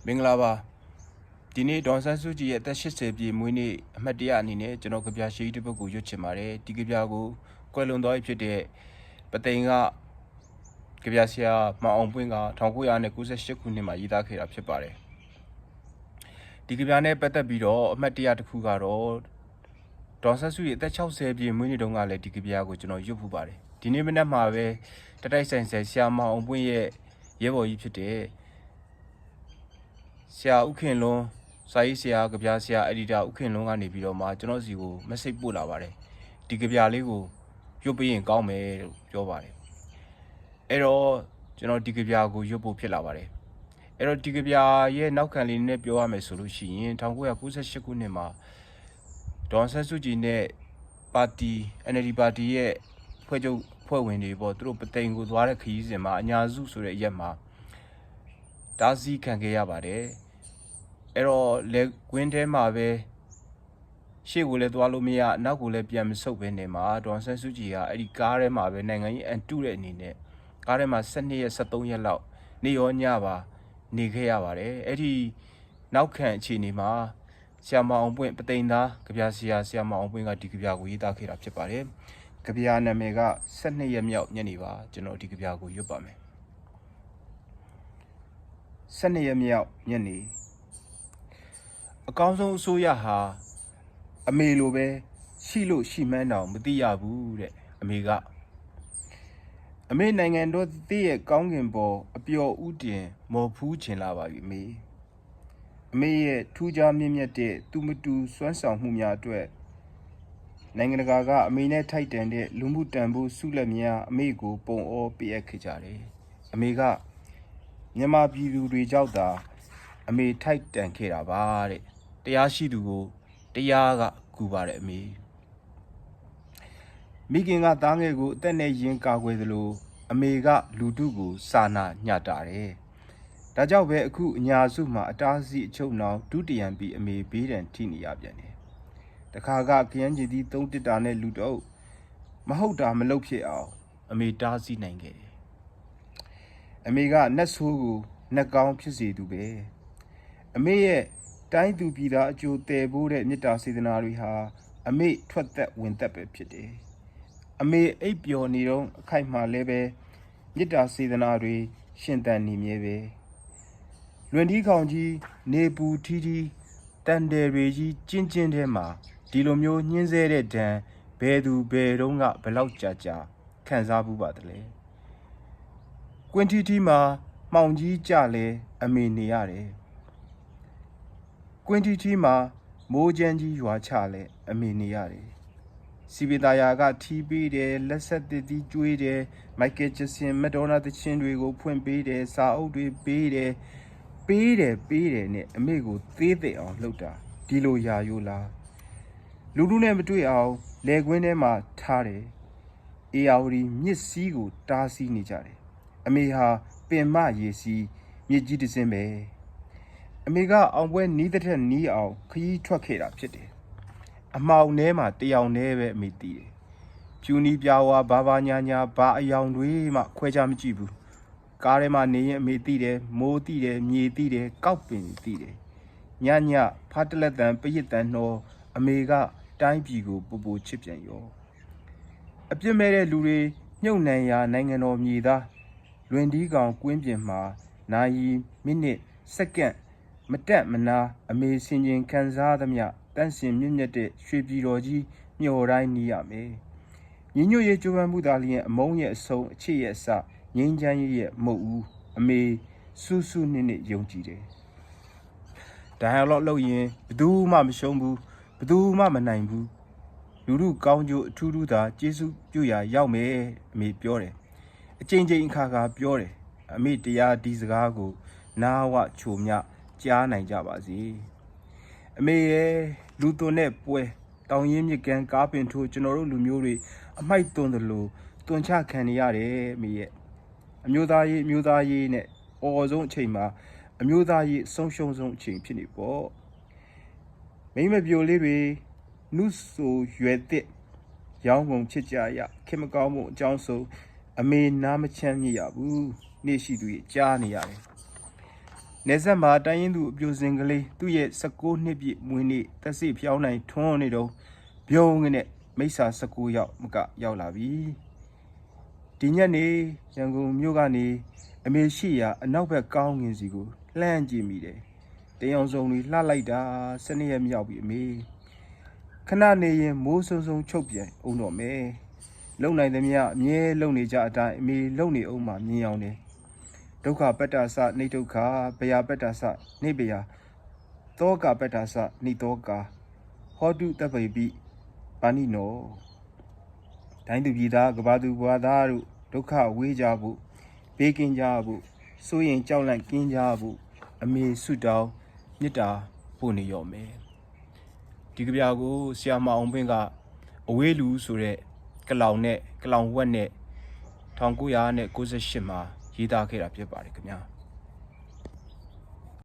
မင်္ဂလာပါဒီနေ့ဒေါ်ဆန်းစုကြည်ရဲ့အသက်80ပြည့်မွေးနေ့အမှတ်တရအနေနဲ့ကျွန်တော်ကြပြရှိတစ်ပုဒ်ကိုရွတ်ချင်ပါတယ်ဒီကြပြကိုကွယ်လွန်သွားပြီဖြစ်တဲ့ပသိမ်ကကြပြဆရာမအောင်ပွင့်က1998ခုနှစ်မှာရေးသားခဲ့တာဖြစ်ပါတယ်ဒီကြပြနဲ့ပတ်သက်ပြီးတော့အမှတ်တရတစ်ခုကတော့ဒေါ်ဆန်းစုကြည်အသက်60ပြည့်မွေးနေ့တုန်းကလည်းဒီကြပြကိုကျွန်တော်ရွတ်ဖူးပါတယ်ဒီနေ့မနက်မှာပဲတတိုက်ဆိုင်ဆရာမအောင်ပွင့်ရဲ့ရဲဘော်ကြီးဖြစ်တဲ့ဆရာဥခင်လွန်းစာရေးဆရာကြပြဆရာအက်ဒီတာဥခင်လွန်းကနေပြီးတော့မှကျွန်တော်စီကို message ပို့လာပါတယ်ဒီကြပြလေးကိုရွတ်ပေးရင်ကောင်းမယ်လို့ပြောပါတယ်အဲ့တော့ကျွန်တော်ဒီကြပြကိုရွတ်ဖို့ဖြစ်လာပါတယ်အဲ့တော့ဒီကြပြရဲ့နောက်ခံလေးနဲ့ပြောရမယ်ဆိုလို့ရှိရင်1998ခုနှစ်မှာဒေါ်ဆန်းစုကြည်နဲ့ပါတီ NLD ပါတီရဲ့ဖွဲ့ဝင်တွေပေါ့သူတို့ပသိမ်ကိုသွားတဲ့ခရီးစဉ်မှာအညာစုဆိုတဲ့ရက်မှာတားဆီးခံခဲ့ရပါတယ်အဲ့တော့လေကွင်းထဲမှာပဲရှေ့ကိုလည်းသွားလို့မရနောက်ကိုလည်းပြန်မဆုတ်ပဲနေမှာဒေါ်ဆန်းစုကြည်ကအဲ့ဒီကားထဲမှာပဲနိုင်ငံရေးအန်တုတဲ့အနေနဲ့ကားထဲမှာ12ရက်13ရက်လောက်နေရောညပါနေခဲ့ရပါတယ်အဲ့ဒီနောက်ခံအခြေအနေမှာဆရာမအောင်ပွင့်ပသိမ်သားကြပြဆရာမအောင်ပွင့်ကဒီကြပြကိုရေးသားခဲ့တာဖြစ်ပါတယ်ကြပြနာမည်က12ရက်မြောက်ညနေပါကျွန်တော်ဒီကြပြကိုရွတ်ပါမယ်12ရက်မြောက်ညနေအကောင်းဆုံးအစိုးရဟာအမေလိုပဲရှိလို့ရှိမှန်းတော့မသိရဘူးတဲ့အမေနိုင်ငံတော်တည့်ရဲ့ကောင်းကင်ပေါ်အပျော်ဥတင်မော်ဖူးချင်လာပါပြီအမေရဲ့ထူးခြားမြင့်မြတ်တဲ့သူမတူစွမ်းဆောင်မှုများအတွက်နိုင်ငံတကာကအမေနဲ့ထိုက်တန်တဲ့လူမှုတန်ဖိုးဆုလက်များအမေကိုပုံအောပေးအပ်ခဲ့ကြတယ်အမေကမြန်မာပြည်သူတွေကြောက်တာအမေထိုက်တန်ခဲ့တာပါတဲ့တရားရှိသူကိုတရားကကူပါတယ်အမေမိခင်ကသားငယ်ကိုအသက်နဲ့ရင်ကာကွယ်သလိုအမေကလူထုကိုစာနာညှတာတယ်ဒါကြောင့်ပဲအခုအညာစုမှာအတားစီအချုပ်နှောင်ဒုတိယံပြီးအမေဘေးဒဏ်ထိနေရပြန်တယ်တခါကခရမ်းချီသည်3တစ်တာနဲ့လူတော့မဟုတ်တာမလုပ်ဖြစ်အောင်အမေတားစီနိုင်ခဲ့တယ်အမေကနတ်ဆိုးကိုနတ်ကောင်းဖြစ်စေသူပဲအမေရဲ့တိုင်းသူပြည်သားအကျိုးတည်ဖို့တဲ့မေတ္တာစေတနာတွေဟာအမေထွက်သက်ဝင်သက်ပဲဖြစ်တယ်အမေအိပ်ပျော်နေတော့အခိုက်မှာလည်းပဲမေတ္တာစေတနာတွေရှင်သန်နေမြဲပဲလွင်ဒီခေါင်ကြီးနေပူထီထီတန်တယ်တွေကြီးကျင်းကျင်းထဲမှာဒီလိုမျိုးညှင်းဆဲတဲ့ဒဏ်ဘယ်သူဘယ်တော့ကဘလောက်ကြာခံစားမှုပါတယ်လေကွင်းထီထီမှာမှောင်ကြီးကြလဲအမေနေရတယ်ကွင်းထီထီမှာမိုးချမ်းကြီးရွာချလဲအမေနေရတယ်စီပီတာယာကထီးပေးတယ်လက်ဆက်တစ်တီးကျွေးတယ်မိုက်ကယ်ဂျက်ဆင်မက်ဒေါနာသချင်းတွေကိုဖွင့်ပေးတယ်စာအုပ်တွေပေးတယ်နဲ့အမေကိုသေးသိအောင်လှုပ်တာဒီလိုယာရိုးလားလူလူနဲ့မတွေ့အောင်လေကွင်းထဲမှာထားတယ်အေယာဝတီမြစ်စည်းကိုတားဆီးနေကြတယ်အမေဟာပင်မရေစီးမြစ်ကြီးတစ်စင်းပဲအမေကအောင်ပွဲနီးတဲ့ထက်နီးအောင်ခရီးထွက်ခဲ့တာဖြစ်တယ်အမောင်ထဲမှာတယောင်တည်းပဲအမေသိတယ်ဖြူနီးပြဝါဘာညာဘာအယောင်တွေမှခွဲခြားမကြည့်ဘူးကားထဲမှာနေရင်အမေသိတယ်မိုးသိတယ်မြေသိတယ်ကောက်ပင်သိတယ်ညဖားတလက်တန်ပရစ်တန်နှောအမေကတိုင်းပြည်ကိုပူပူချစ်ပြန်ရောအပြစ်မဲ့တဲ့လူတွေမြုပ်နှံရာနိုင်ငံတော်မြေသားလွင်ဒီကောင်ကွင်းပြင်မှာနာရီမိနစ်စက္ကန့်မတက်မနာအမေစင်ချင်းခံစားသမျှတန့်စင်မြင့်မြတ်တဲ့ရွှေပြည်တော်ကြီးမျှော်တိုင်းနေရမယ်ညီညွတ်ရေးကြိုးပမ်းမှုသာလျှင်အမုန်းရဲ့အဆုံးအချစ်ရဲ့အစငြိမ်းချမ်းရေးရဲ့မဟုတ်ဘူးအမေစူးစူးနှစ်ယုံကြည်တယ်ဒါဟာတော့လို့ရင်ဘယ်သူမှမရှုံးဘူးဘယ်သူမှမနိုင်ဘူးလူလူကောင်းကျိုးအထူးထူးသာကျေးဇူးပြုရာရောက်မယ်အမေပြောတယ်အချိန်အခါပြောတယ်အမေတရားဒီစကားကိုနာဝချိုမြကြားနိုင်ကြပါစေအမေရဲ့လူသွန်တဲ့ပွဲတောင်ရင်းမြစ်ကန်ကားပင်ထိုးကျွန်တော်တို့လူမျိုးတွေအမိုက်သွန်တယ်လို့တွန်ချခံနေရတယ်အမေရဲ့အမျိုးသားရေးနဲ့အော်ဆုံးအချိန်မှာအမျိုးသားရေးဆုံးရှုံးဆုံးအချိန်ဖြစ်နေပေါ့မိမပြိုလေးတွေနုဆိုရွယ်တစ်ရောင်းကုန်ချစ်ကြရခင်မကောင်းမှုအကြောင်းဆုံးအမေနားမချမ်းမြေ့ရဘူးနေ့ရှိသူကြားနေရတယ် နေဆက်မှာတိုင်းရင်းသူအပြိုစင်ကလေးသူ့ရဲ့16နှစ်ပြည့်မွေးနေ့သက်စီဖျောင်းနိုင်ထွန်းနေတော့ပြုံးကနေမိစ္ဆာ19ယောက်မကရောက်လာပြီဒီညနေရန်ကုန်မြို့ကနေအမေရှိရာအနောက်ဘက်ကောင်းငင်စီကိုလှမ်းကြည့်မိတယ်တင်အောင်စုံတွေလှလိုက်တာ12ရက်မြောက်ပြီအမေခဏနေရင်မိုးဆုံဆုံချုပ်ပြန်အောင်တော့မယ်လုံနိုင်သမျှအမြဲလုံနေကြအတိုင်းအမေလုံနေအောင်မှမြင်အောင်တယ်ဒုက္ခပတ္တစနေဒုက္ခဘယပတ္တစနေဘယသောကပတ္တစနေသောကဟောတုတပ္ပိပိပါဏိနောတိုင်းသူပြည်သားကဘာသူဘွာသားတို့ဒုက္ခဝေးကြဖို့ဘေးကင်းကြဖို့စိုးရင်ကြောက်လန့်ကင်းကြဖို့အမေဆုတောင်းမေတ္တာပို့နေရောမယ်ဒီကြပြကိုဆရာမအောင်ပင့်ကအဝေးလူဆိုတဲ့ကလောင်ဝက်နဲ့1998မှာရေးသားခဲ့တာဖြစ်ပါတယ်ခင်ဗျာ